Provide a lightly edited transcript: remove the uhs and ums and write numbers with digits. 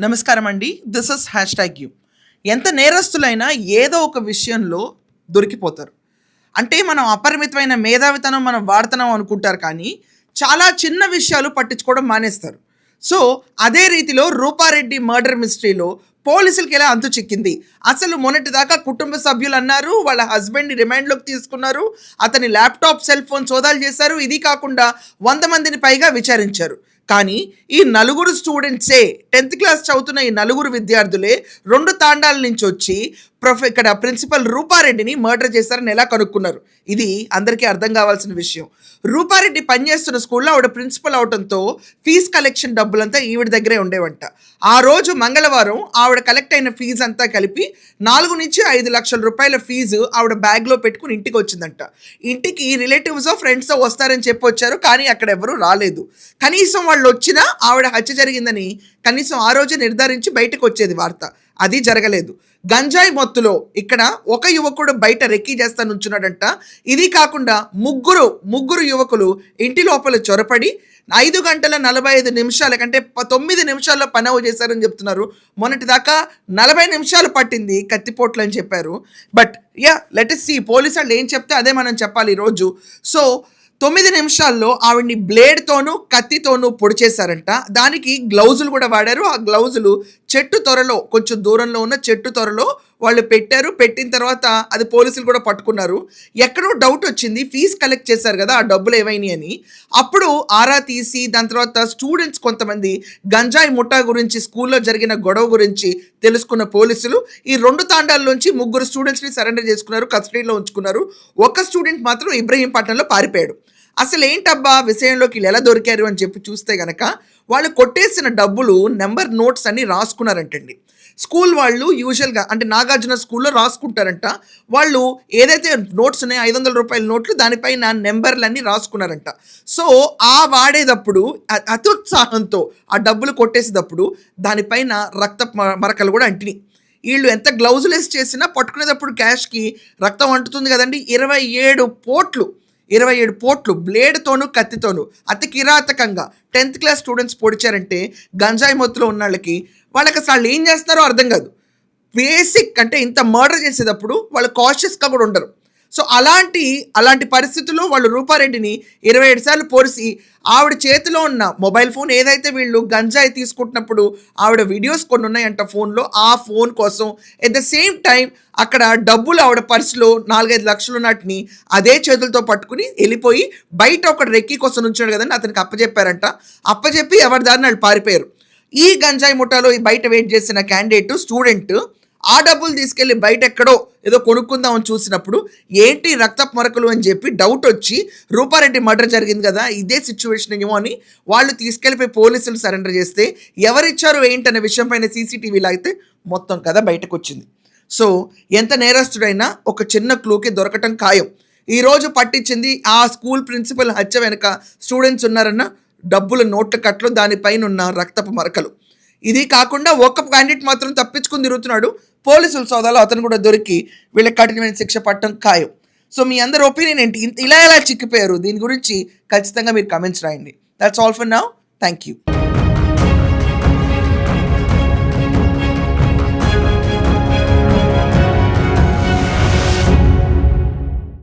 నమస్కారం అండి. This is #you. ఎంత నేరస్తులైనా ఏదో ఒక విషయంలో దొరికిపోతారు. అంటే మనం అపరిమితమైన మేధావితనం మనం వాడుతున్నాం అనుకుంటారు కానీ చాలా చిన్న విషయాలు పట్టించుకోవడం మానేస్తారు. సో అదే రీతిలో రూపారెడ్డి మర్డర్ మిస్టరీలో పోలీసులకి ఎలా అంతు చిక్కింది. అసలు మొన్నటిదాకా కుటుంబ సభ్యులు అన్నారు వాళ్ళ హస్బెండ్ని రిమాండ్లోకి తీసుకున్నారు, అతని ల్యాప్టాప్ సెల్ ఫోన్ సోదాలు చేశారు. ఇది కాకుండా 100 మందిని పైగా విచారించారు. కానీ ఈ నలుగురు స్టూడెంట్సే 10th క్లాస్ చదువుతున్న ఈ నలుగురు విద్యార్థులే 2 తాండాల నుంచి వచ్చి ఇక్కడ ప్రిన్సిపల్ రూపారెడ్డిని మర్డర్ చేశారని ఎలా కనుక్కున్నారు. ఇది అందరికీ అర్థం కావాల్సిన విషయం. రూపారెడ్డి పనిచేస్తున్న స్కూల్లో ఆవిడ ప్రిన్సిపల్ అవడంతో ఫీజు కలెక్షన్ డబ్బులంతా ఈవిడ దగ్గరే ఉండేవంట. ఆ రోజు మంగళవారం ఆవిడ కలెక్ట్ అయిన ఫీజు అంతా కలిపి 4 నుంచి 5 లక్షల రూపాయల ఫీజు ఆవిడ బ్యాగ్లో పెట్టుకుని ఇంటికి వచ్చిందంట. ఇంటికి రిలేటివ్స్ ఫ్రెండ్స్ వస్తారని చెప్పి వచ్చారు, కానీ అక్కడ ఎవరు రాలేదు. కనీసం వాళ్ళు వచ్చినా ఆవిడ హత్య జరిగిందని కనీసం ఆ రోజు నిర్ధారించి బయటకు వచ్చేది వార్త. అది జరగలేదు. గంజాయి మొత్తులో ఇక్కడ ఒక యువకుడు బయట రెక్కీ చేస్తా నుంచున్నాడంట. ఇది కాకుండా ముగ్గురు యువకులు ఇంటి లోపల చొరపడి 5 గంటల 45 నిమిషాల కంటే 9 నిమిషాల్లో పనవ చేశారని చెప్తున్నారు. మొన్నటిదాకా 40 నిమిషాలు పట్టింది కత్తిపోట్లు అని చెప్పారు. But let us see police వాళ్ళు ఏం చెప్తే అదే మనం చెప్పాలి ఈరోజు. సో 9 నిమిషాల్లో ఆవిడ్ని బ్లేడ్తోనూ కత్తితోనూ పొడి చేశారంట. దానికి గ్లౌజులు కూడా వాడారు. ఆ గ్లౌజులు చెట్టు త్వరలో కొంచెం దూరంలో ఉన్న చెట్టు త్వరలో వాళ్ళు పెట్టారు. పెట్టిన తర్వాత అది పోలీసులు కూడా పట్టుకున్నారు. ఎక్కడో డౌట్ వచ్చింది, ఫీజు కలెక్ట్ చేశారు కదా, ఆ డబ్బులు ఏమైనాయి అని. అప్పుడు ఆరా తీసి దాని తర్వాత స్టూడెంట్స్ కొంతమంది గంజాయి ముఠా గురించి, స్కూల్లో జరిగిన గొడవ గురించి తెలుసుకున్న పోలీసులు ఈ 2 తాండాల్లోంచి 3 స్టూడెంట్స్ని సరెండర్ చేసుకున్నారు, కస్టడీలో ఉంచుకున్నారు. ఒక స్టూడెంట్ మాత్రం ఇబ్రహీంపట్నంలో పారిపోయాడు. అసలు ఏంటబ్బా విషయంలోకి వీళ్ళు ఎలా దొరికారు అని చెప్పి చూస్తే గనక వాళ్ళు కొట్టేసిన డబ్బులు నెంబర్ నోట్స్ అన్ని రాసుకున్నారంటండి. స్కూల్ వాళ్ళు యూజువల్గా అంటే నాగార్జున స్కూల్లో రాసుకుంటారంట. వాళ్ళు ఏదైతే నోట్స్ ఉన్నాయో 500 రూపాయల నోట్లు దానిపైన నెంబర్లన్నీ రాసుకున్నారంట. సో ఆ వాడేటప్పుడు అత్యుత్సాహంతో ఆ డబ్బులు కొట్టేసేటప్పుడు దానిపైన రక్త మరకలు కూడా అంటినాయి. వీళ్ళు ఎంత గ్లౌజులు వేసి చేసినా పట్టుకునేటప్పుడు క్యాష్కి రక్తం అంటుతుంది కదండి. 27 పోట్లు బ్లేడ్తోనూ కత్తితోనూ అతి కిరాతకంగా 10th క్లాస్ స్టూడెంట్స్ పొడిచారంటే గంజాయి మొత్తులో ఉన్న వాళ్ళకి అసలు వాళ్ళు ఏం చేస్తారో అర్థం కాదు. బేసిక్ అంటే ఇంత మర్డర్ చేసేటప్పుడు వాళ్ళు కాషియస్గా కూడా ఉండరు. సో అలాంటి పరిస్థితుల్లో వాళ్ళు రూపారెడ్డిని 27 సార్లు పొడిసి ఆవిడ చేతిలో ఉన్న మొబైల్ ఫోన్ ఏదైతే వీళ్ళు గంజాయి తీసుకుంటున్నప్పుడు ఆవిడ వీడియోస్ కొన్ని ఉన్నాయంట ఫోన్లో, ఆ ఫోన్ కోసం ఎట్ ద సేమ్ టైం అక్కడ డబ్బులు ఆవిడ పర్సులో 4-5 లక్షలు ఉన్నట్టుని అదే చేతులతో పట్టుకుని వెళ్ళిపోయి బయట ఒక రెక్కీ కోసం ఉంచాడు కదండి, అతనికి అప్పచెప్పారంట. అప్పచెప్పి ఎవరి దారిని వాళ్ళు పారిపోయారు. ఈ గంజాయి ముఠాలో బయట వెయిట్ చేసిన స్టూడెంట్ ఆ డబ్బులు తీసుకెళ్ళి బయట ఎక్కడో ఏదో కొనుక్కుందామని చూసినప్పుడు ఏంటి రక్తపు మరకలు అని చెప్పి డౌట్ వచ్చి రూపారెడ్డి మర్డర్ జరిగింది కదా, ఇదే సిచ్యువేషన్ ఏమో అని వాళ్ళు తీసుకెళ్ళిపోయి పోలీసులు సరెండర్ చేస్తే ఎవరిచ్చారు ఏంటనే విషయం పైన సీసీటీవీలో అయితే మొత్తం కథ బయటకు వచ్చింది. సో ఎంత నేరస్తుడైనా ఒక చిన్న క్లూకి దొరకటం ఖాయం. ఈరోజు పట్టించింది ఆ స్కూల్ ప్రిన్సిపల్ హత్య వెనక స్టూడెంట్స్ ఉన్నారన్న డబ్బుల నోట్ల కట్లు, దానిపైన ఉన్న రక్తపు మరకలు. ఇది కాకుండా ఒక క్యాండిడేట్ మాత్రం తప్పించుకుని తిరుగుతున్నాడు. పోలీసుల సోదాలో అతను కూడా దొరికి వీళ్ళకి కఠినమైన శిక్ష పట్టడం ఖాయం. సో మీ అందరి ఒపీనియన్ ఏంటి? ఇలా ఎలా చిక్కిపోయారు? దీని గురించి ఖచ్చితంగా మీరు కమెంట్స్ రాయండి. That's all for now. Thank you.